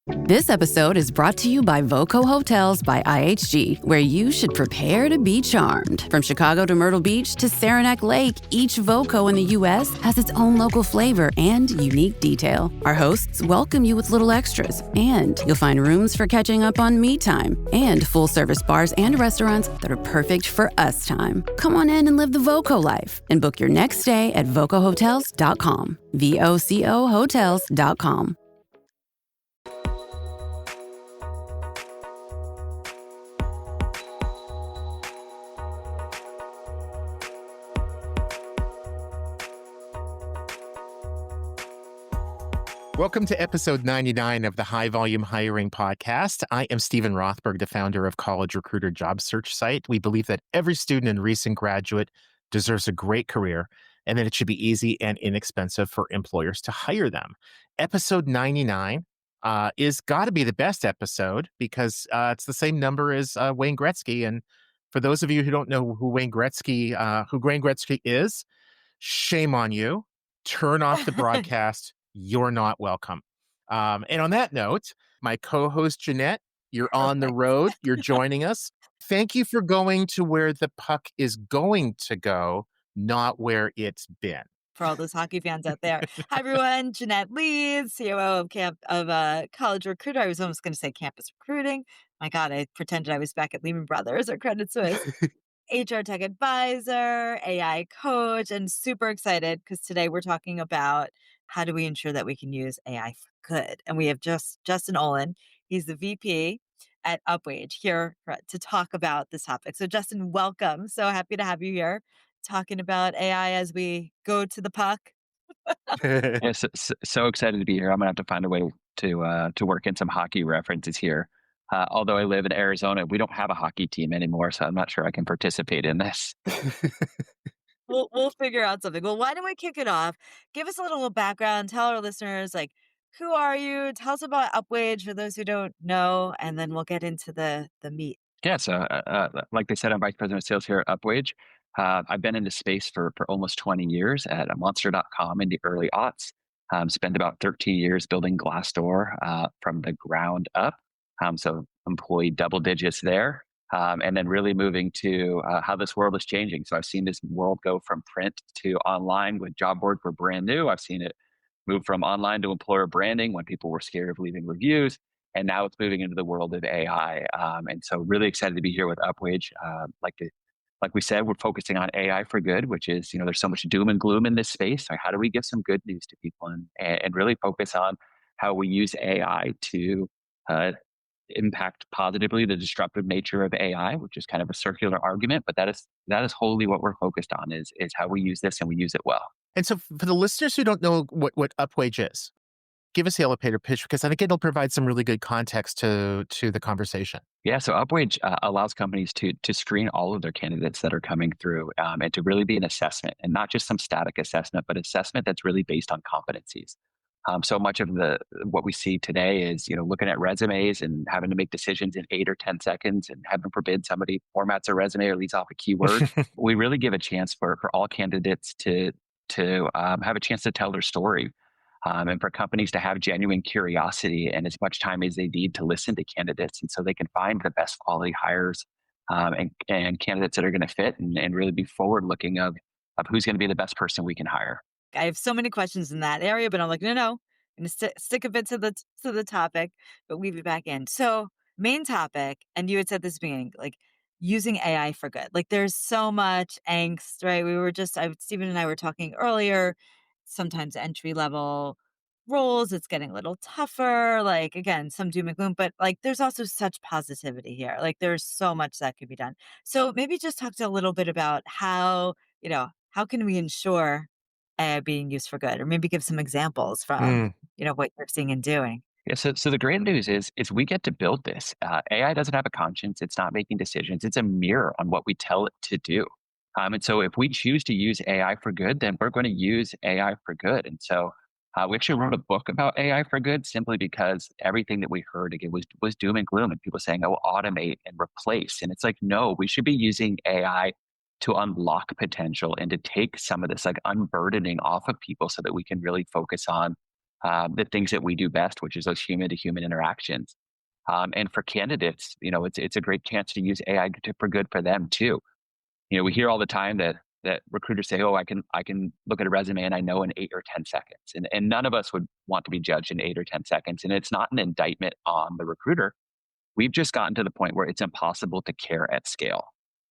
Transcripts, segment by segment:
This episode is brought to you by Voco Hotels by IHG, where you should prepare to be charmed. From Chicago to Myrtle Beach to Saranac Lake, each Voco in the U.S. has its own local flavor and unique detail. Our hosts welcome you with little extras, and you'll find rooms for catching up on me time and full-service bars and restaurants that are perfect for us time. Come on in and live the Voco life and book your next stay at vocohotels.com. VOCO hotels.com. Welcome to episode 99 of the High Volume Hiring Podcast. I am Stephen Rothberg, the founder of College Recruiter job search site. We believe that every student and recent graduate deserves a great career and that it should be easy and inexpensive for employers to hire them. Episode 99 is got to be the best episode because it's the same number as Wayne Gretzky. And for those of you who don't know who Wayne Gretzky is, shame on you. Turn off the broadcast. You're not welcome. And on that note, my co-host Jeanette, you're on the road. You're joining us. Thank you for going to where the puck is going to go, not where it's been. For all those hockey fans out there. Hi, everyone. Jeanette Leeds, COO of College Recruiter. I was almost going to say campus recruiting. My God, I pretended I was back at Lehman Brothers or Credit Suisse. HR tech advisor, AI coach, and super excited because today we're talking about how do we ensure that we can use AI for good. And we have Justin Olin. He's the VP at Upwage here to talk about this topic. So Justin, welcome. So happy to have you here talking about AI as we go to the puck. Yeah, so excited to be here. I'm gonna have to find a way to work in some hockey references here. Although I live in Arizona, we don't have a hockey team anymore, so I'm not sure I can participate in this. We'll figure out something. Well, why don't we kick it off? Give us a little background. Tell our listeners, like, who are you? Tell us about Upwage for those who don't know, and then we'll get into the meat. Yeah, so like they said, I'm vice president of sales here at Upwage. I've been in this space for almost 20 years at monster.com in the early aughts. Spent about 13 years building Glassdoor from the ground up. So employee double digits there. And then really moving to how this world is changing. So I've seen this world go from print to online when job boards were brand new. I've seen it move from online to employer branding when people were scared of leaving reviews. And now it's moving into the world of AI. And so really excited to be here with Upwage. Like we said, we're focusing on AI for good, which is, there's so much doom and gloom in this space. So how do we give some good news to people and really focus on how we use AI to impact positively the disruptive nature of AI, which is kind of a circular argument, but that is wholly what we're focused on is how we use this and we use it well. And so for the listeners who don't know what Upwage is, give us the elevator pitch because I think it'll provide some really good context to the conversation. Yeah, so Upwage allows companies to screen all of their candidates that are coming through and to really be an assessment and not just some static assessment, but assessment that's really based on competencies. So much of what we see today is, looking at resumes and having to make decisions in 8 or 10 seconds, and heaven forbid somebody formats a resume or leaves off a keyword. We really give a chance for all candidates to have a chance to tell their story, and for companies to have genuine curiosity and as much time as they need to listen to candidates, and so they can find the best quality hires and candidates that are going to fit and really be forward looking of who's going to be the best person we can hire. I have so many questions in that area, but I'm like, no, I'm going to stick a bit to the topic, but weave it back in. So main topic, and you had said this beginning, like using AI for good. Like there's so much angst, right? Stephen and I were talking earlier, sometimes entry level roles, it's getting a little tougher. Like again, some doom and gloom, but like there's also such positivity here. Like there's so much that could be done. So maybe just talk to a little bit about how can we ensure being used for good, or maybe give some examples from, what you're seeing and doing. Yeah, so the great news is we get to build this. AI doesn't have a conscience. It's not making decisions. It's a mirror on what we tell it to do. And so if we choose to use AI for good, then we're going to use AI for good. And so we actually wrote a book about AI for good simply because everything that we heard again was doom and gloom and people saying, oh, automate and replace. And it's like, no, we should be using AI to unlock potential and to take some of this like unburdening off of people so that we can really focus on the things that we do best, which is those human to human interactions. And for candidates, it's a great chance to use AI for good for them too. We hear all the time that recruiters say, "Oh, I can look at a resume and I know in 8 or 10 seconds," and none of us would want to be judged in 8 or 10 seconds. And it's not an indictment on the recruiter. We've just gotten to the point where it's impossible to care at scale.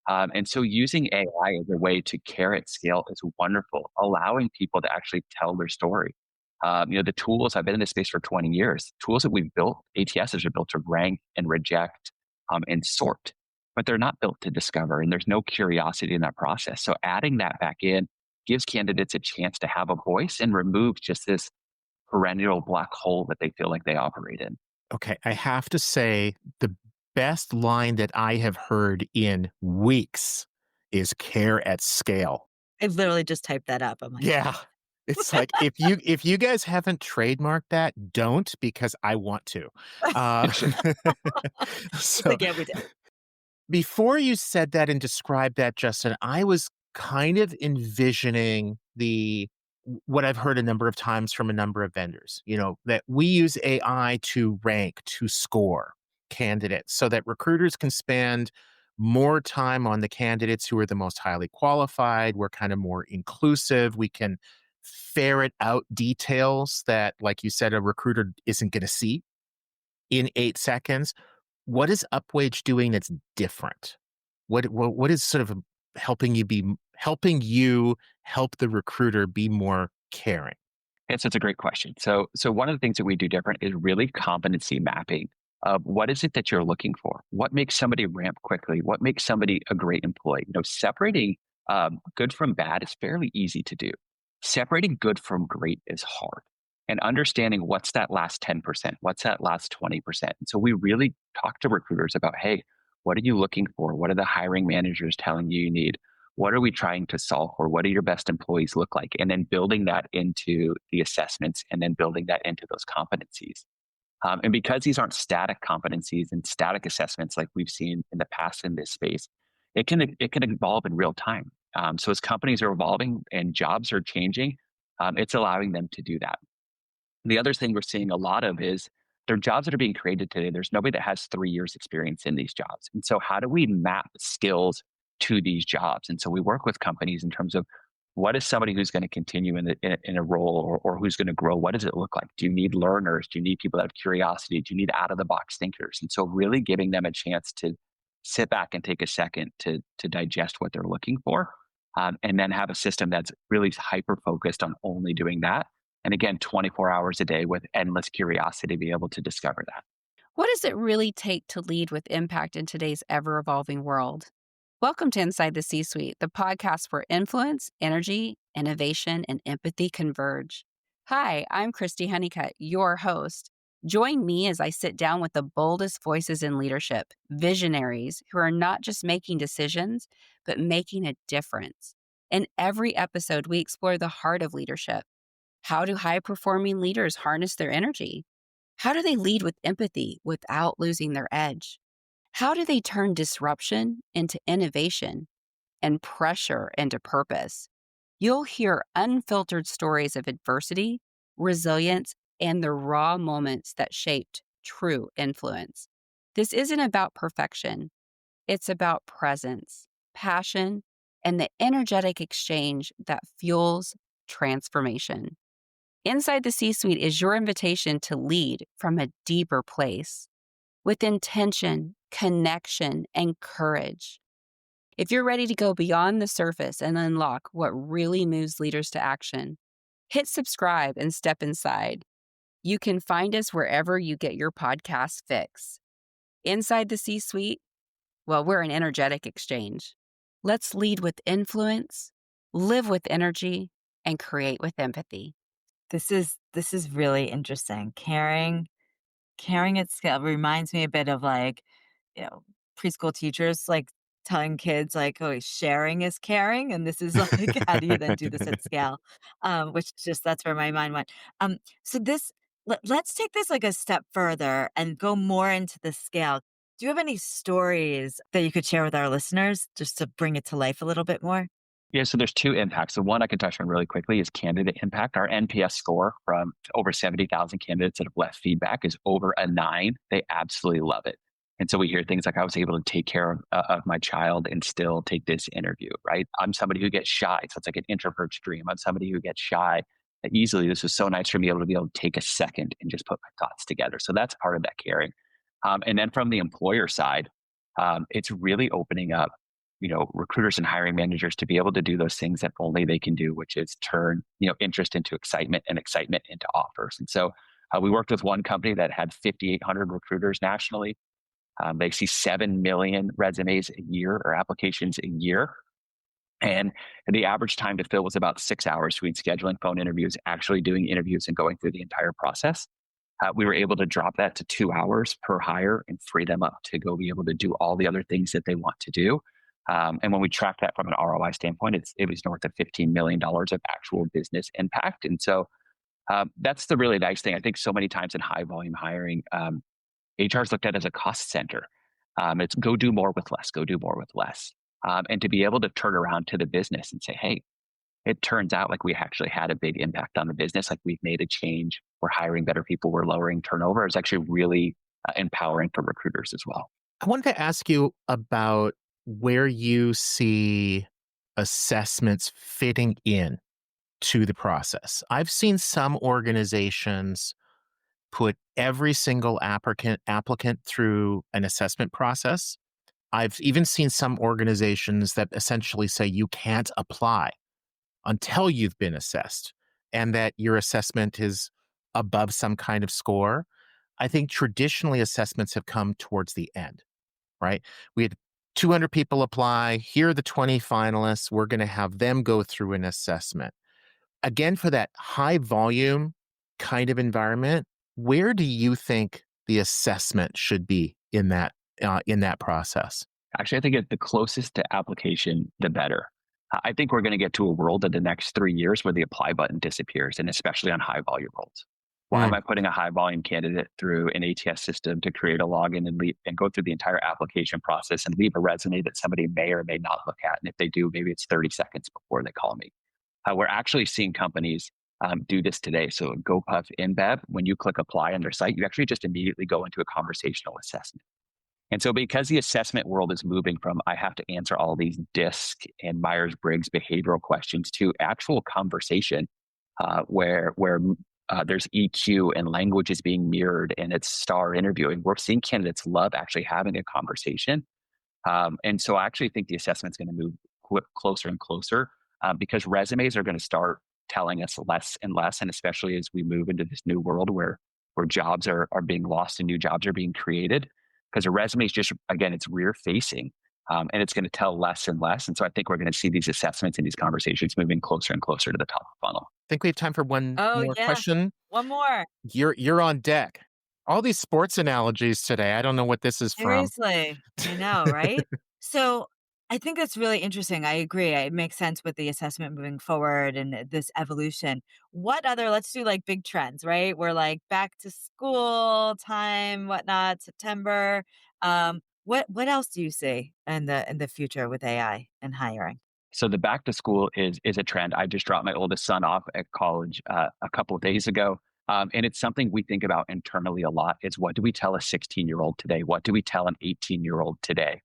And so using AI as a way to care at scale is wonderful, allowing people to actually tell their story. The tools, I've been in this space for 20 years, tools that we've built, ATSs are built to rank and reject and sort, but they're not built to discover. And there's no curiosity in that process. So adding that back in gives candidates a chance to have a voice and removes just this perennial black hole that they feel like they operate in. Okay, I have to say the best line that I have heard in weeks is care at scale. I literally just typed that up. I'm like, Yeah. It's like if you guys haven't trademarked that, don't because I want to. Uh, it's so like, yeah, we did. before you said that and described that, Justin, I was kind of envisioning what I've heard a number of times from a number of vendors, that we use AI to rank, to score candidates so that recruiters can spend more time on the candidates who are the most highly qualified. We're kind of more inclusive. We can ferret out details that, like you said, a recruiter isn't going to see in 8 seconds. What is Upwage doing that's different? What is sort of helping you help the recruiter be more caring? And so it's a great question. So one of the things that we do different is really competency mapping of what is it that you're looking for? What makes somebody ramp quickly? What makes somebody a great employee? Separating good from bad is fairly easy to do. Separating good from great is hard. And understanding what's that last 10%, what's that last 20%. And so we really talk to recruiters about, hey, what are you looking for? What are the hiring managers telling you need? What are we trying to solve for? What do your best employees look like? And then building that into the assessments and then building that into those competencies. And because these aren't static competencies and static assessments like we've seen in the past in this space, it can evolve in real time. So as companies are evolving and jobs are changing, it's allowing them to do that. The other thing we're seeing a lot of is there are jobs that are being created today. There's nobody that has 3 years experience in these jobs. And so how do we map skills to these jobs? And so we work with companies in terms of what is somebody who's going to continue in a role or who's going to grow? What does it look like? Do you need learners? Do you need people that have curiosity? Do you need out of the box thinkers? And so really giving them a chance to sit back and take a second to digest what they're looking for. And then have a system that's really hyper focused on only doing that. And again, 24 hours a day with endless curiosity to be able to discover that. What does it really take to lead with impact in today's ever evolving world? Welcome to Inside the C Suite, the podcast where influence, energy, innovation, and empathy converge. Hi, I'm Christy Honeycutt, your host. Join me as I sit down with the boldest voices in leadership, visionaries who are not just making decisions, but making a difference. In every episode, we explore the heart of leadership. How do high-performing leaders harness their energy? How do they lead with empathy without losing their edge? How do they turn disruption into innovation and pressure into purpose? You'll hear unfiltered stories of adversity, resilience, and the raw moments that shaped true influence. This isn't about perfection. It's about presence, passion, and the energetic exchange that fuels transformation. Inside the C-Suite is your invitation to lead from a deeper place with intention, connection, and courage. If you're ready to go beyond the surface and unlock what really moves leaders to action, hit subscribe and step inside. You can find us wherever you get your podcast fix. Inside the C-Suite, well, we're an energetic exchange. Let's lead with influence, live with energy, and create with empathy. This is really interesting. Caring at scale reminds me a bit of like, you know, preschool teachers like telling kids like, "Oh, sharing is caring," and this is like, how do you then do this at scale? Which just that's where my mind went. So let's take this like a step further and go more into the scale. Do you have any stories that you could share with our listeners just to bring it to life a little bit more? Yeah, so there's two impacts. The one I can touch on really quickly is candidate impact. Our NPS score from over 70,000 candidates that have left feedback is over a 9. They absolutely love it. And so we hear things like, I was able to take care of my child and still take this interview, right? I'm somebody who gets shy. So it's like an introvert's dream. I'm somebody who gets shy easily. This was so nice for me to be able to take a second and just put my thoughts together. So that's part of that caring. And then from the employer side, it's really opening up recruiters and hiring managers to be able to do those things that only they can do, which is turn interest into excitement and excitement into offers. And so we worked with one company that had 5,800 recruiters nationally. They see 7 million resumes a year or applications a year, and the average time to fill was about 6 hours between scheduling phone interviews, actually doing interviews, and going through the entire process. We were able to drop that to 2 hours per hire and free them up to go be able to do all the other things that they want to do. And when we track that from an ROI standpoint, it was north of $15 million of actual business impact. And so that's the really nice thing. I think so many times in high volume hiring, HR is looked at as a cost center. It's go do more with less, go do more with less. And to be able to turn around to the business and say, hey, it turns out like we actually had a big impact on the business, like we've made a change, we're hiring better people, we're lowering turnover, is actually really empowering for recruiters as well. I wanted to ask you about where you see assessments fitting in to the process. I've seen some organizations put every single applicant through an assessment process. I've even seen some organizations that essentially say you can't apply until you've been assessed and that your assessment is above some kind of score. I think traditionally assessments have come towards the end, right? We had 200 people apply. Here are the 20 finalists. We're going to have them go through an assessment. Again, for that high volume kind of environment, where do you think the assessment should be in that process? Actually, I think the closest to application, the better. I think we're going to get to a world in the next 3 years where the apply button disappears, and especially on high volume roles. Why am I putting a high volume candidate through an ATS system to create a login and go through the entire application process and leave a resume that somebody may or may not look at? And if they do, maybe it's 30 seconds before they call me. We're actually seeing companies do this today. So GoPuff InBev, when you click apply on their site, you actually just immediately go into a conversational assessment. And so because the assessment world is moving from I have to answer all these DISC and Myers-Briggs behavioral questions to actual conversation where there's EQ and language is being mirrored and it's star interviewing, we're seeing candidates love actually having a conversation. And so I actually think the assessment's going to move closer and closer because resumes are going to start telling us less and less. And especially as we move into this new world where jobs are being lost and new jobs are being created, because a resume is just, again, it's rear facing and it's going to tell less and less. And so I think we're going to see these assessments and these conversations moving closer and closer to the top of the funnel. I think we have time for one Oh, more yeah. question. One more. You're on deck. All these sports analogies today. I don't know what this is from. Seriously. I know, right? So I think that's really interesting. I agree. It makes sense with the assessment moving forward and this evolution. What other, let's do like big trends, right? We're like back to school time, whatnot, September. What else do you see in the future with AI and hiring? So the back to school is a trend. I just dropped my oldest son off at college a couple of days ago. And it's something we think about internally a lot is what do we tell a 16-year-old today? What do we tell an 18-year-old today?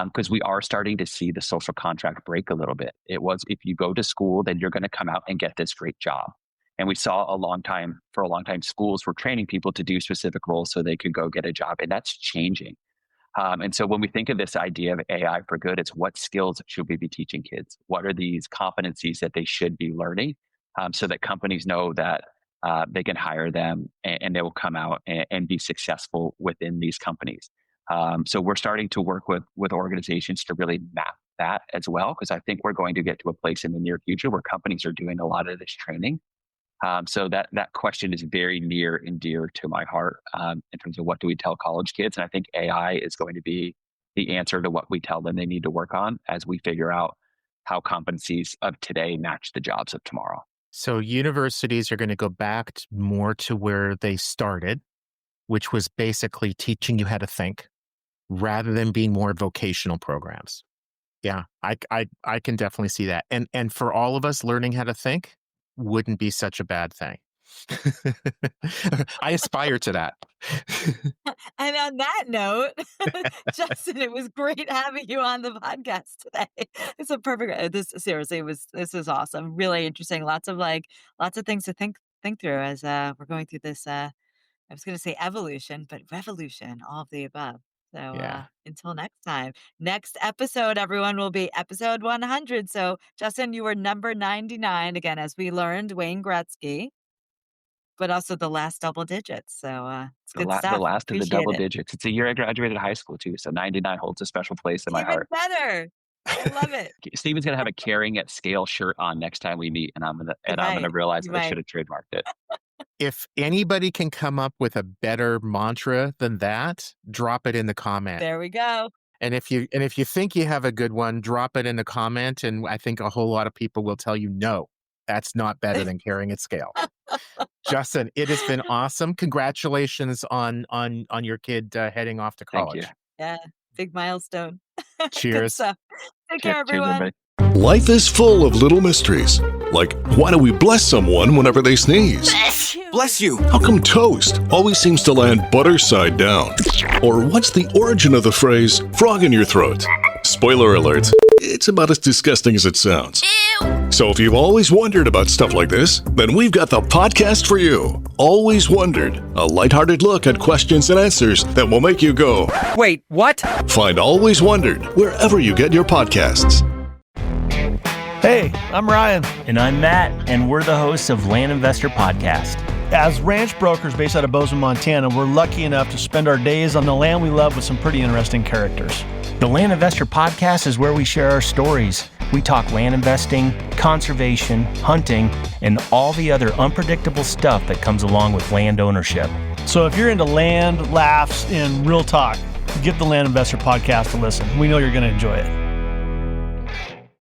Because we are starting to see the social contract break a little bit. It was if you go to school, then you're going to come out and get this great job. And we saw for a long time, schools were training people to do specific roles so they could go get a job. And that's changing. And so when we think of this idea of AI for good, it's what skills should we be teaching kids? What are these competencies that they should be learning so that companies know that they can hire them and they will come out and be successful within these companies. So we're starting to work with organizations to really map that as well, because I think we're going to get to a place in the near future where companies are doing a lot of this training. So that question is very near and dear to my heart in terms of what do we tell college kids. And I think AI is going to be the answer to what we tell them they need to work on as we figure out how competencies of today match the jobs of tomorrow. So universities are going to go back more to where they started, which was basically teaching you how to think rather than being more vocational programs. Yeah, I can definitely see that. And for all of us, learning how to think wouldn't be such a bad thing. I aspire to that. And on that note, Justin, it was great having you on the podcast today. It's a perfect. This seriously this is awesome. Really interesting. Lots of things to think through as we're going through this. I was going to say evolution, but revolution, all of the above. So Yeah. until next time, next episode, everyone will be episode 100. So Justin, you were number 99 again, as we learned, Wayne Gretzky, but also the last double digits. So it's good The stuff. last of the Appreciate double it. digits. It's the year I graduated high school too, so 99 holds a special place in my Even heart. better. I love it. Steven's gonna have a Caring at Scale shirt on next time we meet, and I'm gonna realize You that I should might. have trademarked it. If anybody can come up with a better mantra than that, drop it in the comment. There we go. And if you think you have a good one, drop it in the comment, and I think a whole lot of people will tell you, no, that's not better than Caring at Scale. Justin, it has been awesome. Congratulations on your kid heading off to Thank you. college. Yeah. Big milestone. Good Cheers. stuff. Take care, Cheers, everyone. everybody. Life is full of little mysteries. Like, why do we bless someone whenever they sneeze? Bless you. How come toast always seems to land butter side down? Or what's the origin of the phrase, frog in your throat? Spoiler alert, it's about as disgusting as it sounds. So if you've always wondered about stuff like this, then we've got the podcast for you. Always Wondered, a lighthearted look at questions and answers that will make you go, Wait, what? find Always Wondered wherever you get your podcasts. Hey, I'm Ryan. And I'm Matt, and we're the hosts of Land Investor Podcast. As ranch brokers based out of Bozeman, Montana, we're lucky enough to spend our days on the land we love with some pretty interesting characters. The Land Investor Podcast is where we share our stories. We talk land investing, conservation, hunting, and all the other unpredictable stuff that comes along with land ownership. So if you're into land, laughs, and real talk, give the Land Investor Podcast a listen. We know you're going to enjoy it.